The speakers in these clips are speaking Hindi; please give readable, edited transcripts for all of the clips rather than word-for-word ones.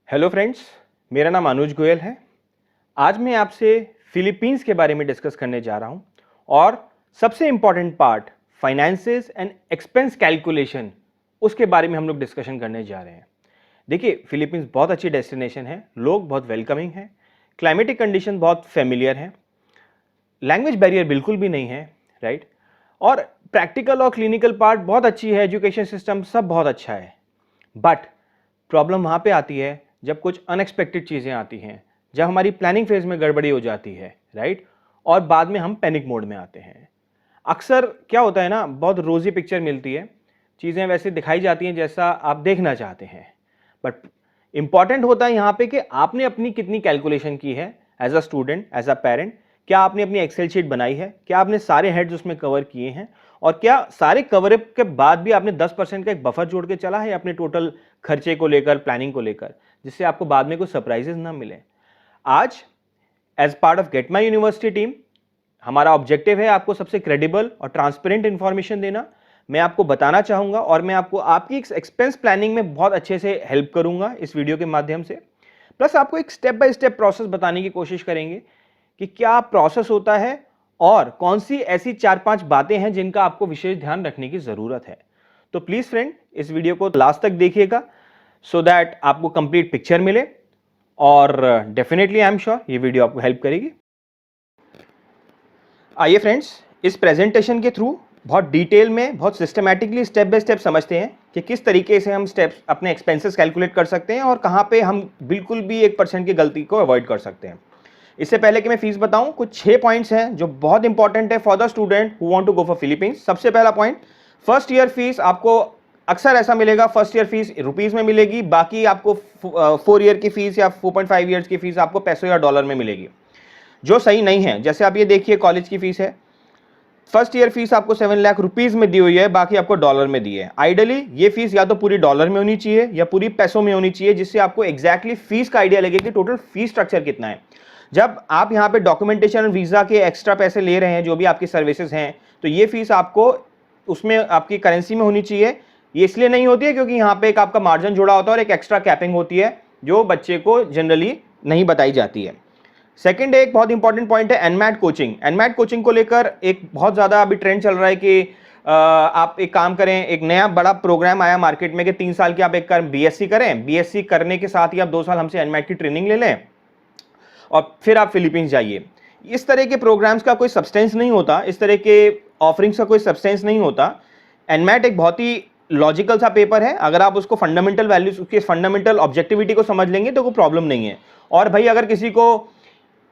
हेलो फ्रेंड्स, मेरा नाम अनुज गोयल है। आज मैं आपसे फिलीपींस के बारे में डिस्कस करने जा रहा हूं और सबसे important part finances and expense calculation, उसके बारे में हम लोग डिस्कशन करने जा रहे हैं। देखिए, फिलीपींस बहुत अच्छी डेस्टिनेशन है, लोग बहुत वेलकमिंग हैं, क्लाइमेटिक कंडीशन बहुत फेमिलियर है, लैंग्वेज बैरियर बिल्कुल भी नहीं है, राइट। और प्रैक्टिकल और क्लिनिकल पार्ट बहुत अच्छी है, एजुकेशन सिस्टम सब बहुत अच्छा है। बट प्रॉब्लम वहाँ पे आती है जब कुछ अनएक्सपेक्टेड चीज़ें आती हैं, जब हमारी प्लानिंग फेज में गड़बड़ी हो जाती है, राइट, और बाद में हम पैनिक मोड में आते हैं। अक्सर क्या होता है ना, बहुत रोजी पिक्चर मिलती है, चीज़ें वैसे दिखाई जाती हैं जैसा आप देखना चाहते हैं, बट इंपॉर्टेंट होता है यहाँ पे कि आपने अपनी कितनी कैलकुलेशन की है as a student, as a parent. क्या आपने अपनी एक्सेल शीट बनाई है, क्या आपने सारे हेड्स उसमें कवर किए हैं, और क्या सारे कवरअप के बाद भी आपने 10% का एक बफर जोड़ के चला है अपने टोटल खर्चे को लेकर, प्लानिंग को लेकर, जिससे आपको बाद में कुछ सरप्राइजेस ना मिले। आज as part of get my university team, हमारा ऑब्जेक्टिव है आपको सबसे क्रेडिबल और ट्रांसपेरेंट इंफॉर्मेशन देना। मैं आपको बताना चाहूंगा और मैं आपको आपकी एक्सपेंस प्लानिंग में बहुत अच्छे से हेल्प करूंगा इस वीडियो के माध्यम से। प्लस आपको एक स्टेप बाय स्टेप प्रोसेस बताने की कोशिश करेंगे कि क्या प्रोसेस होता है और कौन सी ऐसी 4-5 बातें हैं जिनका आपको विशेष ध्यान रखने की जरूरत है। तो प्लीज फ्रेंड, इस वीडियो को लास्ट तक देखिएगा सो दैट आपको कंप्लीट पिक्चर मिले, और डेफिनेटली आई एम श्योर ये वीडियो आपको हेल्प करेगी। आइए फ्रेंड्स, इस प्रेजेंटेशन के थ्रू बहुत डिटेल में, बहुत सिस्टमैटिकली स्टेप बाय स्टेप समझते हैं कि किस तरीके से हम स्टेप्स अपने एक्सपेंसेस कैलकुलेट कर सकते हैं और कहां पे हम बिल्कुल भी 1% की गलती को अवॉइड कर सकते हैं। इससे पहले कि मैं फीस बताऊं, कुछ 6 पॉइंट्स हैं जो बहुत इंपॉर्टेंट है for the student who want to go for Philippines. सबसे पहला पॉइंट, फर्स्ट ईयर फीस आपको अक्सर ऐसा मिलेगा, फर्स्ट ईयर फीस रुपीस में मिलेगी, बाकी आपको 4 ईयर की फीस या 4.5 ईयर्स की फीस आपको पैसों या डॉलर में मिलेगी, जो सही नहीं है। जैसे आप ये देखिए, कॉलेज की फीस है, फर्स्ट ईयर फीस आपको 7 लाख रुपीस में दी हुई है, बाकी आपको डॉलर में दी है। आइडियली ये फीस या तो पूरी डॉलर में होनी चाहिए या पूरी पैसों में होनी चाहिए, जिससे आपको एग्जैक्टली फीस का आइडिया लगे कि टोटल फीस स्ट्रक्चर कितना है। जब आप यहाँ पे डॉक्यूमेंटेशन और वीजा के एक्स्ट्रा पैसे ले रहे हैं, जो भी आपकी सर्विसेज हैं, तो ये फीस आपको उसमें आपकी करेंसी में होनी चाहिए। ये इसलिए नहीं होती है क्योंकि यहाँ पे एक आपका मार्जिन जुड़ा होता है और एक एक्स्ट्रा कैपिंग होती है जो बच्चे को जनरली नहीं बताई जाती है। सेकंड, एक बहुत इंपॉर्टेंट पॉइंट है एनमैट कोचिंग। एनमैट कोचिंग को लेकर एक बहुत ज़्यादा अभी ट्रेंड चल रहा है कि आप एक काम करें, एक नया बड़ा प्रोग्राम आया मार्केट में कि 3 साल की आप एक बीएससी करें, बीएससी करने के साथ ही आप 2 साल हमसे एनमैट की ट्रेनिंग ले लें और फिर आप फिलीपींस जाइए। इस तरह के प्रोग्राम्स का कोई सब्सटेंस नहीं होता, इस तरह के ऑफरिंग्स का कोई सब्सटेंस नहीं होता। एनमैट एक बहुत ही लॉजिकल सा पेपर है, अगर आप उसको फंडामेंटल वैल्यूज, उसके फंडामेंटल ऑब्जेक्टिविटी को समझ लेंगे तो कोई प्रॉब्लम नहीं है। और भाई, अगर किसी को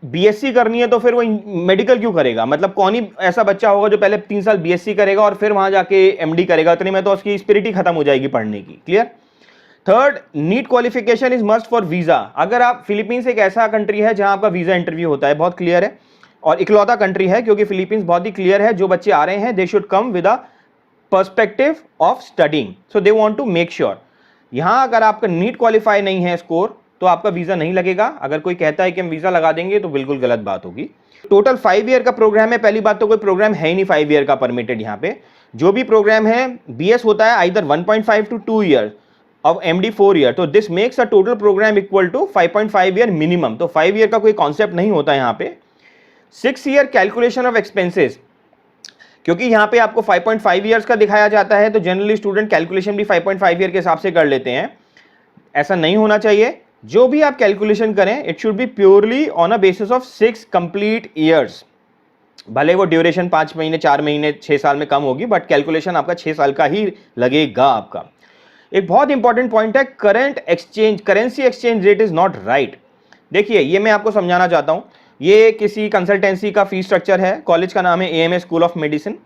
बीएससी करनी है तो फिर वो मेडिकल क्यों करेगा? मतलब कौन ही ऐसा बच्चा होगा जो पहले 3 साल बीएससी करेगा और फिर वहां जाके एमडी करेगा? इतने में तो उसकी स्पिरिट ही खत्म हो जाएगी पढ़ने की। Clear? Third, NEET qualification is must for visa. अगर आप, फिलीपींस एक ऐसा कंट्री है जहां आपका वीजा इंटरव्यू होता है, बहुत क्लियर है, और इकलौता कंट्री है क्योंकि फिलीपींस बहुत ही क्लियर है, जो बच्चे आ रहे हैं they should come with a perspective of studying, so they want to make sure. यहां अगर आपका नीट क्वालिफाई नहीं है स्कोर, तो आपका वीजा नहीं लगेगा। अगर कोई कहता है कि हम वीजा लगा देंगे तो बिल्कुल गलत बात होगी। टोटल 5 ईयर का प्रोग्राम है। पहली बात तो कोई प्रोग्राम है ही नहीं 5 ईयर का परमिटेड यहाँ पे। जो भी प्रोग्राम है, बीएस होता है आइदर 1.5 to 2 ईयर और एमडी 4 ईयर, तो this makes a total programme equal to 5.5 year minimum. तो 5 ईयर का कोई कॉन्सेप्ट नहीं होता यहाँ पे। 6 ईयर कैलकुलेशन ऑफ एक्सपेंसेस, क्योंकि यहाँ पे आपको 5.5 ईयर्स का दिखाया जाता है, तो जनरली स्टूडेंट कैलकुलेशन भी 5.5 ईयर के हिसाब से कर लेते हैं। ऐसा नहीं होना चाहिए। जो भी आप कैलकुलेशन करें, it should be purely on a basis of 6 complete years. भले वो ड्यूरेशन 5 महीने, 4 महीने, 6 साल में कम होगी, बट कैलकुलेशन आपका 6 साल का ही लगेगा आपका। एक बहुत इंपॉर्टेंट पॉइंट है, current exchange, currency exchange rate is not right. देखिए, ये मैं आपको समझाना चाहता हूं। ये किसी कंसल्टेंसी का फीस स्ट्रक्चर है, कॉलेज का नाम है एएमएस स्कूल ऑफ मेडिसिन।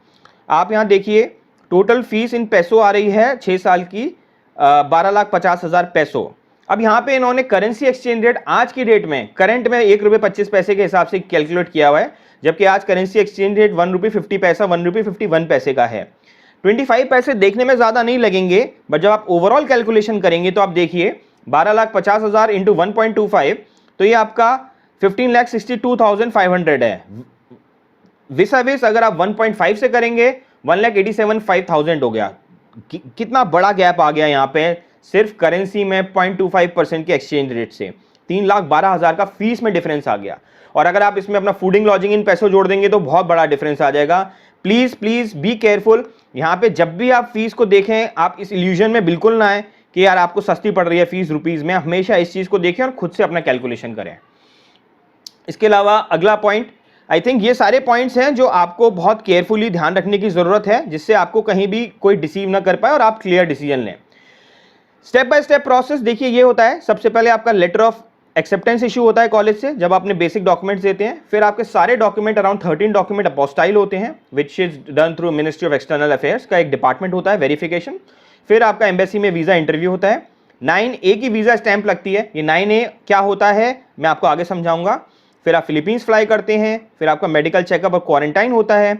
आप यहां देखिए, टोटल फीस इन पैसों आ रही है 6 साल की 12,50,000 पैसों। अब यहाँ पे इन्होंने करेंसी एक्सचेंज रेट आज की डेट में, करंट में 1 रुपये 25 पैसे के हिसाब से कैलकुलेट किया हुआ है, जबकि आज करेंसी एक्सचेंज रेट 1 रुपये 50 पैसा, 1 रुपये 51 पैसे का है। 25 पैसे देखने में ज्यादा नहीं लगेंगे, बट जब आप ओवरऑल कैलकुलेशन करेंगे तो आप देखिए 12,50,000 इंटू 1.25, तो ये आपका 15,62,500 है। विसा विस अगर आप 1.5 से करेंगे 1,87,500 हो गया। कितना बड़ा गैप आ गया यहाँ पे, सिर्फ करेंसी में 0.25% के एक्सचेंज रेट से 3,12,000 का फीस में डिफरेंस आ गया। और अगर आप इसमें अपना फूडिंग लॉजिंग इन पैसों जोड़ देंगे तो बहुत बड़ा डिफरेंस आ जाएगा। Please please be careful. यहाँ पे जब भी आप फीस को देखें, आप इस इल्यूजन में बिल्कुल ना आए कि यार आपको सस्ती पड़ रही है फीस रुपीज में। हमेशा इस चीज को देखें और खुद से अपना कैलकुलेशन करें। इसके अलावा अगला पॉइंट, आई थिंक ये सारे पॉइंट्स हैं जो आपको बहुत केयरफुली ध्यान रखने की जरूरत है, जिससे आपको कहीं भी कोई डिसीव ना कर पाए और आप क्लियर डिसीजन लें। स्टेप बाय स्टेप प्रोसेस देखिए ये होता है। सबसे पहले आपका लेटर ऑफ एक्सेप्टेंस इशू होता है कॉलेज से, जब आपने बेसिक डॉक्यूमेंट्स देते हैं। फिर आपके सारे डॉक्यूमेंट, अराउंड 13 डॉक्यूमेंट अपोस्टाइल होते हैं, which is done through ministry of external affairs का एक डिपार्टमेंट होता है वेरिफिकेशन। फिर आपका एम्बेसी में वीजा इंटरव्यू होता है। 9A की वीजा स्टैंप लगती है। ये 9A क्या होता है मैं आपको आगे समझाऊंगा। फिर आप फिलीपींस फ्लाई करते हैं। फिर आपका मेडिकल चेकअप और क्वारंटाइन होता है।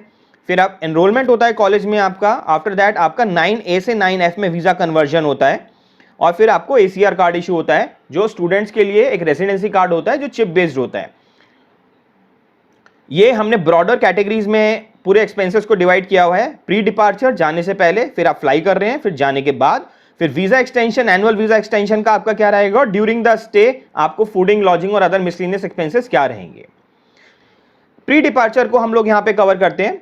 फिर आप एनरोलमेंट होता है कॉलेज में आपका। आफ्टर दैट आपका 9A से 9F में वीजा कन्वर्जन होता है। और फिर आपको ACR कार्ड इशू होता है, जो स्टूडेंट्स के लिए एक रेसिडेंसी कार्ड होता है जो चिप बेस्ड होता है। ये हमने ब्रॉडर कैटेगरीज में पूरे एक्सपेंसेस को डिवाइड किया हुआ है। प्री डिपार्चर, जाने से पहले, फिर आप फ्लाई कर रहे हैं, फिर जाने के बाद, फिर visa extension, annual visa extension का आपका क्या रहेगा, ड्यूरिंग द स्टे आपको फूडिंग लॉजिंग और अदर मिसलेनियस एक्सपेंसेस क्या रहेंगे। प्री डिपार्चर को हम लोग यहां पे कवर करते हैं।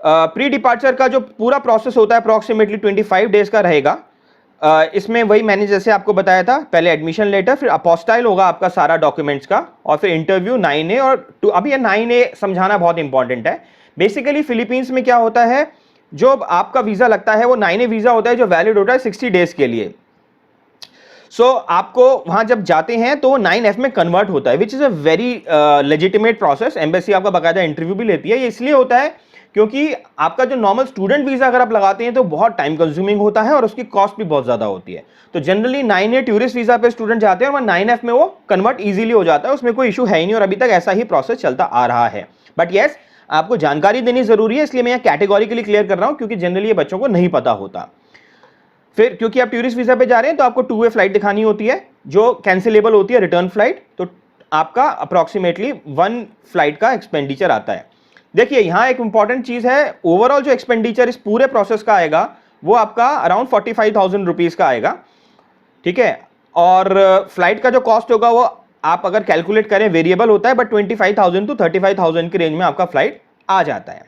प्री डिपार्चर का जो पूरा प्रोसेस होता है अप्रोक्सीमेटली 25 डेज का रहेगा। इसमें वही मैंने जैसे आपको बताया था, पहले एडमिशन लेटर, फिर अपोस्टाइल होगा आपका सारा डॉक्यूमेंट्स का, और फिर इंटरव्यू 9A और 2। अभी ये 9A समझाना बहुत इंपॉर्टेंट है। बेसिकली फिलीपींस में क्या होता है, जो आपका वीजा लगता है वो 9A वीजा होता है जो वैलिड होता है 60 डेज के लिए। सो आपको वहां जब जाते हैं तो 9F में कन्वर्ट होता है, which is a very legitimate process. Embassy आपका बाकायदा इंटरव्यू भी लेती है। ये इसलिए होता है क्योंकि आपका जो नॉर्मल स्टूडेंट वीजा अगर आप लगाते हैं तो बहुत टाइम कंज्यूमिंग होता है और उसकी कॉस्ट भी बहुत ज्यादा होती है। तो जनरली 9A टूरिस्ट वीजा पे स्टूडेंट जाते हैं और 9F में वो कन्वर्ट इजीली हो जाता है, उसमें कोई इशू है ही नहीं, और अभी तक ऐसा ही प्रोसेस चलता आ रहा है। बट येस, आपको जानकारी देनी जरूरी है, इसलिए मैं यहाँ कैटेगोरिकली क्लियर कर रहा हूं, क्योंकि जनरली ये बच्चों को नहीं पता होता। फिर क्योंकि आप टूरिस्ट वीजा पे जा रहे हैं तो आपको 2 वे फ्लाइट दिखानी होती है जो कैंसिलेबल होती है, रिटर्न फ्लाइट। तो आपका अप्रोक्सीमेटली 1 फ्लाइट का एक्सपेंडिचर आता है। देखिए यहां एक इंपॉर्टेंट चीज है, ओवरऑल जो एक्सपेंडिचर इस पूरे प्रोसेस का आएगा वो आपका अराउंड 45,000 रुपीज का आएगा, ठीक है। और फ्लाइट का जो कॉस्ट होगा वो आप अगर कैलकुलेट करें वेरिएबल होता है, बट 25,000 to 35,000 की रेंज में आपका फ्लाइट आ जाता है।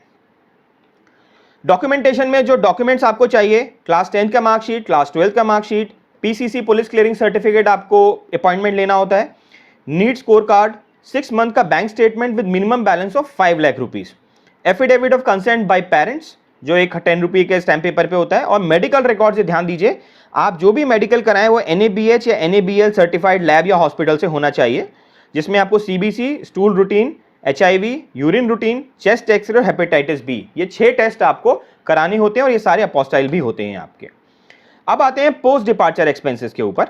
डॉक्यूमेंटेशन में जो डॉक्यूमेंट्स आपको चाहिए, क्लास 10 का मार्कशीट, क्लास 12 का marksheet, PCC police clearing certificate, आपको अपॉइंटमेंट लेना होता है, नीट स्कोर कार्ड, 6 मंथ का bank statement with minimum balance of 5 lakh rupees, affidavit of consent bye parents जो एक 10 रुपये के स्टैम्प पेपर पे होता है, और मेडिकल रिकॉर्ड से ध्यान दीजिए, आप जो भी मेडिकल कराएं वो NABH या NABL सर्टिफाइड लैब या हॉस्पिटल से होना चाहिए, जिसमें आपको CBC, stool routine, HIV, urine routine, chest X-ray और हेपेटाइटिस B, ये 6 टेस्ट आपको कराने होते हैं और ये सारे अपोस्टाइल भी होते हैं आपके। अब आते हैं पोस्ट डिपार्चर एक्सपेंसेस के ऊपर।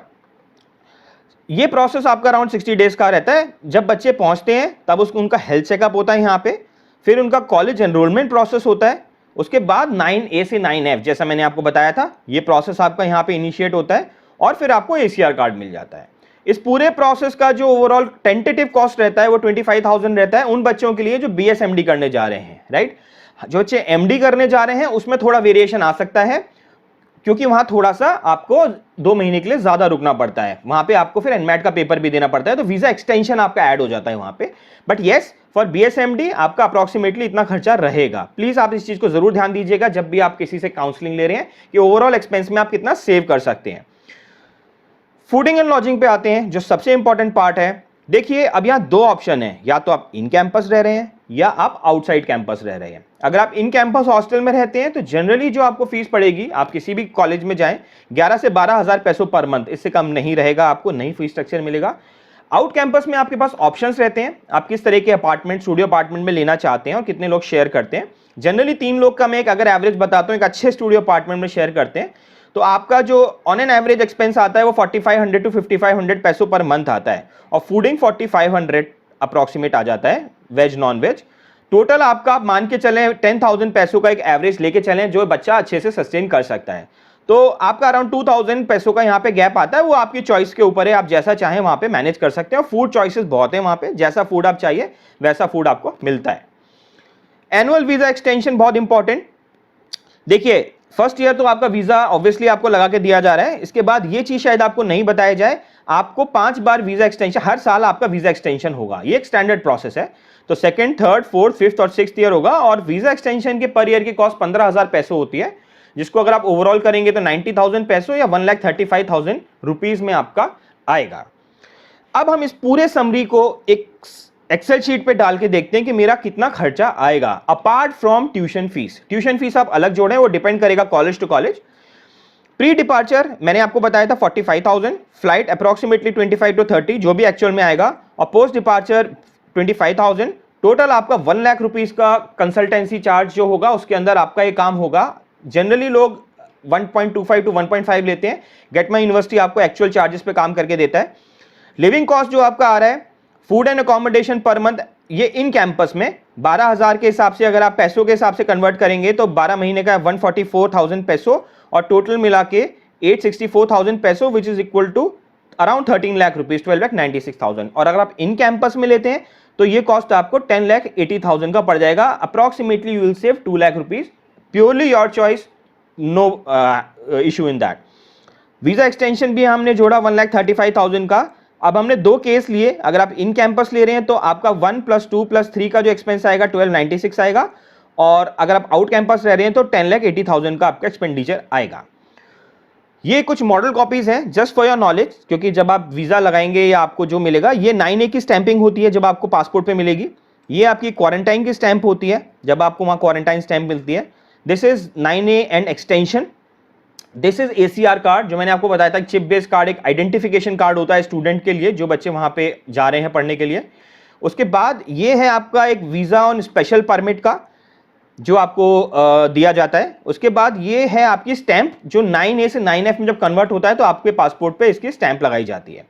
ये प्रोसेस आपका अराउंड 60 डेज का रहता है। जब बच्चे पहुंचते हैं तब उनका हेल्थ चेकअप होता है यहाँ पे, फिर उनका कॉलेज एनरोलमेंट प्रोसेस होता है, उसके बाद 9A से 9F जैसा मैंने आपको बताया था ये प्रोसेस आपका यहाँ पे इनिशिएट होता है, और फिर आपको ACR कार्ड मिल जाता है। इस पूरे प्रोसेस का जो ओवरऑल टेंटेटिव कॉस्ट रहता है वो 25,000 रहता है उन बच्चों के लिए जो BS MD करने जा रहे हैं, राइट। जो बच्चे MD करने जा रहे हैं उसमें थोड़ा वेरिएशन आ सकता है, क्योंकि वहां थोड़ा सा आपको 2 महीने के लिए ज्यादा रुकना पड़ता है, वहां पे आपको फिर एनमैट का पेपर भी देना पड़ता है, तो वीजा एक्सटेंशन आपका ऐड हो जाता है वहां पे। बट येस, फॉर BSMD आपका अप्रोक्सीमेटली इतना खर्चा रहेगा। प्लीज आप इस चीज को जरूर ध्यान दीजिएगा जब भी आप किसी से काउंसलिंग ले रहे हैं कि ओवरऑल एक्सपेंस में आप कितना सेव कर सकते हैं। फूडिंग एंड लॉजिंग पे आते हैं जो सबसे इंपॉर्टेंट पार्ट है। देखिए अब यहाँ 2 ऑप्शन है, या तो आप इन कैंपस रह रहे हैं या आप आउटसाइड कैंपस रह रहे हैं। अगर आप इन कैंपस हॉस्टल में रहते हैं तो जनरली जो आपको फीस पड़ेगी, आप किसी भी कॉलेज में जाएं, 11 से 12,000 पैसों पर मंथ, इससे कम नहीं रहेगा, आपको नई फीस स्ट्रक्चर मिलेगा। आउट कैंपस में आपके पास ऑप्शंस रहते हैं, आप किस तरह के अपार्टमेंट, स्टूडियो अपार्टमेंट में लेना चाहते हैं और कितने लोग शेयर करते हैं। जनरली 3 लोग का मैं एक अगर एवरेज बताता हूं, एक अच्छे स्टूडियो अपार्टमेंट में शेयर करते हैं तो आपका जो ऑन एन एवरेज एक्सपेंस आता है वो 4500 to 5500 पैसों पर मंथ आता है, और फूडिंग 4500 अप्रोक्सीमेट आ जाता है, वेज नॉन वेज। टोटल आपका आप मान के चलें 10,000 पैसों का एक एवरेज लेके चलें जो बच्चा अच्छे से सस्टेन कर सकता है, तो आपका अराउंड 2,000 पैसों का यहाँ पे गैप आता है। वो आपकी चॉइस के ऊपर है, आप जैसा चाहें वहां पे मैनेज कर सकते हैं। फूड चॉइसेस बहुत है वहां पे, जैसा फूड आप चाहिए वैसा फूड आपको मिलता है। एनुअल वीजा एक्सटेंशन बहुत इंपॉर्टेंट। देखिए फर्स्ट ईयर तो आपका वीजा ऑब्वियसली आपको लगा के दिया जा रहा है। इसके बाद ये चीज शायद आपको नहीं बताया जाए, आपको 5 बार वीजा एक्सटेंशन, हर साल आपका वीजा एक्सटेंशन होगा, ये एक स्टैंडर्ड प्रोसेस है। तो सेकंड, थर्ड, फोर्थ, फिफ्थ और सिक्स्थ ईयर होगा, और वीजा एक्सटेंशन के पर ईयर की कॉस्ट 15,000 पैसों होती है, जिसको अगर आप ओवरऑल करेंगे तो 90,000 पैसों या 1,35,000 रुपीज में आपका आएगा। अब हम इस पूरे समरी को एक एक्सेल शीट पे डाल के देखते हैं कि मेरा कितना खर्चा आएगा apart from tuition fees. Tuition fees आप अलग जोड़ें, वो डिपेंड करेगा college to college. Pre departure मैंने आपको बताया था 45,000, फ्लाइट अप्रोक्सीमेटली 25 to 30 जो भी एक्चुअल में आएगा, और पोस्ट डिपार्चर 25,000। टोटल आपका 1 लाख रुपीज का कंसल्टेंसी चार्ज जो होगा उसके अंदर आपका ये काम होगा। जनरली लोग 1.25 to 1.5 लेते हैं, गेट माई यूनिवर्सिटी आपको एक्चुअल चार्जेस पे काम करके देता है। लिविंग कॉस्ट जो आपका आ रहा है, food and accommodation per month, ये इन कैंपस में 12,000 के हिसाब से अगर आप पैसों के हिसाब से कन्वर्ट करेंगे तो 12 महीने का 144,000 पैसों, और टोटल मिला के 864,000 पैसों, which is equal to around 13 lakh rupees, 12,96,000। और अगर आप इन कैंपस में लेते हैं तो ये कॉस्ट आपको 10,80,000 का पड़ जाएगा। Approximately you will save 2 lakh rupees, purely your choice, no issue in that. Visa extension भी हमने जोड़ा 1,35,000 का। अब हमने 2 केस लिए, अगर आप इन कैंपस ले रहे हैं तो आपका 1 + 2 + 3 का जो एक्सपेंस आएगा 1296 आएगा, और अगर आप आउट कैंपस रह रहे हैं तो 10,80,000 का आपका एक्सपेंडिचर आएगा। ये कुछ मॉडल कॉपीज हैं जस्ट फॉर योर नॉलेज, क्योंकि जब आप वीजा लगाएंगे या आपको जो मिलेगा, ये 9A की स्टैंपिंग होती है जब आपको पासपोर्ट पे मिलेगी। ये आपकी क्वारंटाइन की स्टैंप होती है जब आपको वहां क्वारंटाइन स्टैंप मिलती है। This is 9A and extension. This is ACR card, जो मैंने आपको बताया था, चिप बेस्ड कार्ड, एक आइडेंटिफिकेशन कार्ड होता है स्टूडेंट के लिए जो बच्चे वहां पे जा रहे हैं पढ़ने के लिए। उसके बाद ये है आपका एक वीजा ऑन स्पेशल परमिट का जो आपको दिया जाता है। उसके बाद ये है आपकी स्टैंप, जो 9A से 9F में जब कन्वर्ट होता है तो आपके पासपोर्ट पे इसकी स्टैंप लगाई जाती है।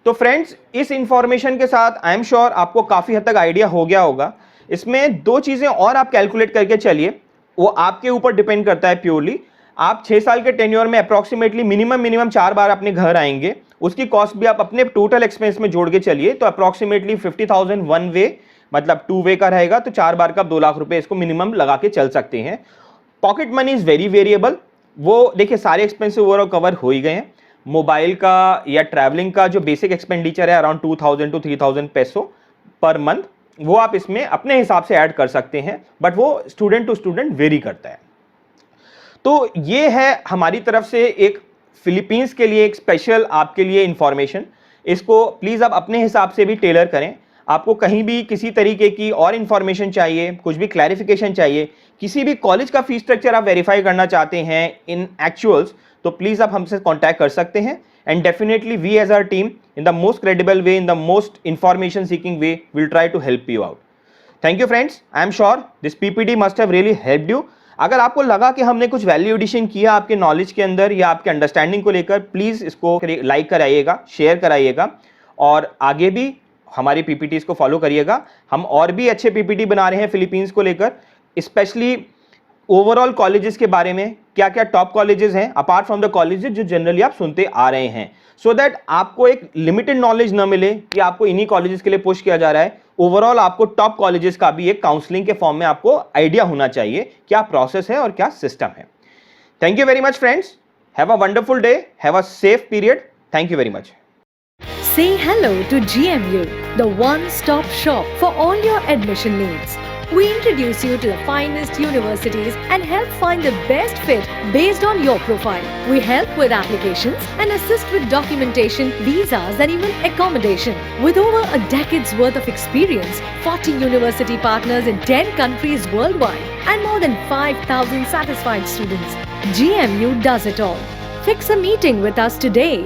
तो फ्रेंड्स, इस इंफॉर्मेशन के साथ आई एम श्योर आपको काफी हद तक आइडिया हो गया होगा। इसमें 2 चीजें और आप कैलकुलेट करके चलिए, वो आपके ऊपर डिपेंड करता है प्योरली। आप 6 साल के टेन्योर में अप्रॉक्सीमेटली मिनिमम 4 बार अपने घर आएंगे, उसकी कॉस्ट भी आप अपने टोटल एक्सपेंस में जोड़ के चलिए, तो अप्रॉक्सीमेटली 50,000 वन वे, मतलब 2 वे का रहेगा, तो 4 बार का 2 लाख रुपए इसको मिनिमम लगा के चल सकते हैं। Pocket money is very variable, वो देखिए सारे एक्सपेंस ओवरऑल कवर हो ही गए हैं। मोबाइल का या ट्रैवलिंग का जो बेसिक एक्सपेंडिचर है अराउंड 2,000 to 3,000 पैसों पर मंथ, वो आप इसमें अपने हिसाब से ऐड कर सकते हैं, बट वो स्टूडेंट टू स्टूडेंट वेरी करता है। तो ये है हमारी तरफ से एक फिलीपींस के लिए एक स्पेशल आपके लिए इंफॉर्मेशन। इसको प्लीज आप अपने हिसाब से भी टेलर करें। आपको कहीं भी किसी तरीके की और इंफॉर्मेशन चाहिए, कुछ भी क्लैरिफिकेशन चाहिए, किसी भी कॉलेज का फीस स्ट्रक्चर आप वेरीफाई करना चाहते हैं इन एक्चुअल्स, तो प्लीज आप हमसे कॉन्टैक्ट कर सकते हैं। And definitely we as our team in the most credible way, in the most information seeking way, will try to help you out. Thank you friends, I am sure this PPT must have really helped you. अगर आपको लगा कि हमने कुछ वैल्यू एडिशन किया आपके नॉलेज के अंदर या आपके अंडरस्टैंडिंग को लेकर, प्लीज इसको लाइक कराइएगा, शेयर कराइएगा, और आगे भी हमारी PPTs को फॉलो करिएगा। हम और भी अच्छे PPT बना रहे हैं फिलीपींस को लेकर, स्पेशली ओवरऑल कॉलेजेस के बारे में, क्या क्या टॉप कॉलेजेस हैं अपार्ट फ्रॉम द कॉलेजेस जो जनरली आप सुनते आ रहे हैं, सो दैट आपको एक लिमिटेड नॉलेज न मिले कि आपको इन्हीं कॉलेजेस के लिए पुश किया जा रहा है। ओवरऑल आपको टॉप कॉलेजेस का भी एक काउंसलिंग के फॉर्म में आपको आइडिया होना चाहिए क्या प्रोसेस है और क्या सिस्टम है। Thank you very much friends, have a wonderful day, have a safe period. Thank you very much. Say hello to GMU, the one-stop shop for all your admission needs. We introduce you to the finest universities and help find the best fit based on your profile. We help with applications and assist with documentation, visas and even accommodation. With over a decade's worth of experience, 40 university partners in 10 countries worldwide and more than 5,000 satisfied students, GMU does it all. Fix a meeting with us today